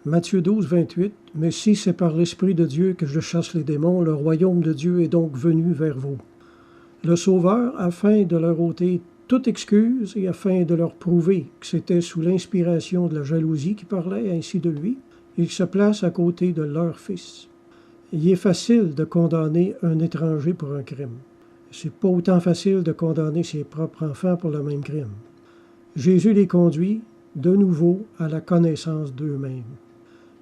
Matthieu 12, 28. « Mais si c'est par l'Esprit de Dieu que je chasse les démons, le royaume de Dieu est donc venu vers vous. » Le Sauveur, afin de leur ôter toute excuse et afin de leur prouver que c'était sous l'inspiration de la jalousie qui parlait ainsi de lui, il se place à côté de leur Fils. Il est facile de condamner un étranger pour un crime. C'est pas autant facile de condamner ses propres enfants pour le même crime. Jésus les conduit de nouveau à la connaissance d'eux-mêmes.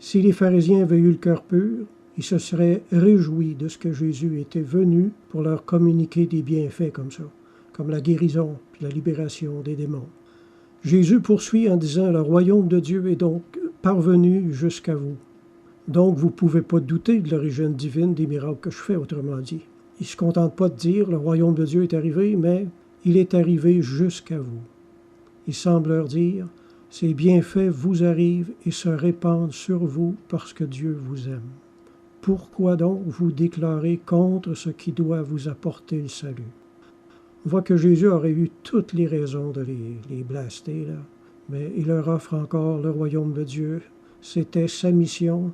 Si les pharisiens avaient eu le cœur pur, ils se seraient réjouis de ce que Jésus était venu pour leur communiquer des bienfaits comme ça, comme la guérison et la libération des démons. Jésus poursuit en disant « Le royaume de Dieu est donc parvenu jusqu'à vous. » Donc, vous ne pouvez pas douter de l'origine divine des miracles que je fais, autrement dit. Il ne se contente pas de dire « Le royaume de Dieu est arrivé », mais « Il est arrivé jusqu'à vous. » Il semble leur dire « Ces bienfaits vous arrivent et se répandent sur vous parce que Dieu vous aime. Pourquoi donc vous déclarer contre ce qui doit vous apporter le salut? » On voit que Jésus aurait eu toutes les raisons de les blaster, là. Mais il leur offre encore le royaume de Dieu. C'était sa mission.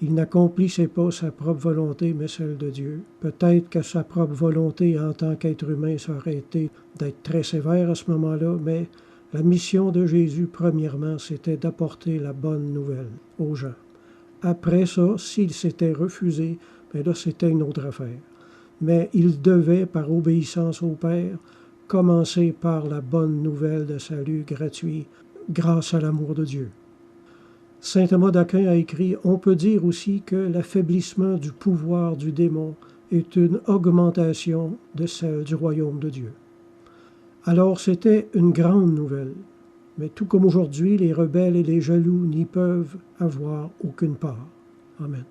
Il n'accomplissait pas sa propre volonté, mais celle de Dieu. Peut-être que sa propre volonté en tant qu'être humain, ça aurait été d'être très sévère à ce moment-là, mais la mission de Jésus, premièrement, c'était d'apporter la bonne nouvelle aux gens. Après ça, s'il s'était refusé, bien là, c'était une autre affaire. Mais il devait, par obéissance au Père, commencer par la bonne nouvelle de salut gratuit grâce à l'amour de Dieu. Saint Thomas d'Aquin a écrit « On peut dire aussi que l'affaiblissement du pouvoir du démon est une augmentation de celle du royaume de Dieu. » Alors c'était une grande nouvelle, mais tout comme aujourd'hui, les rebelles et les jaloux n'y peuvent avoir aucune part. Amen.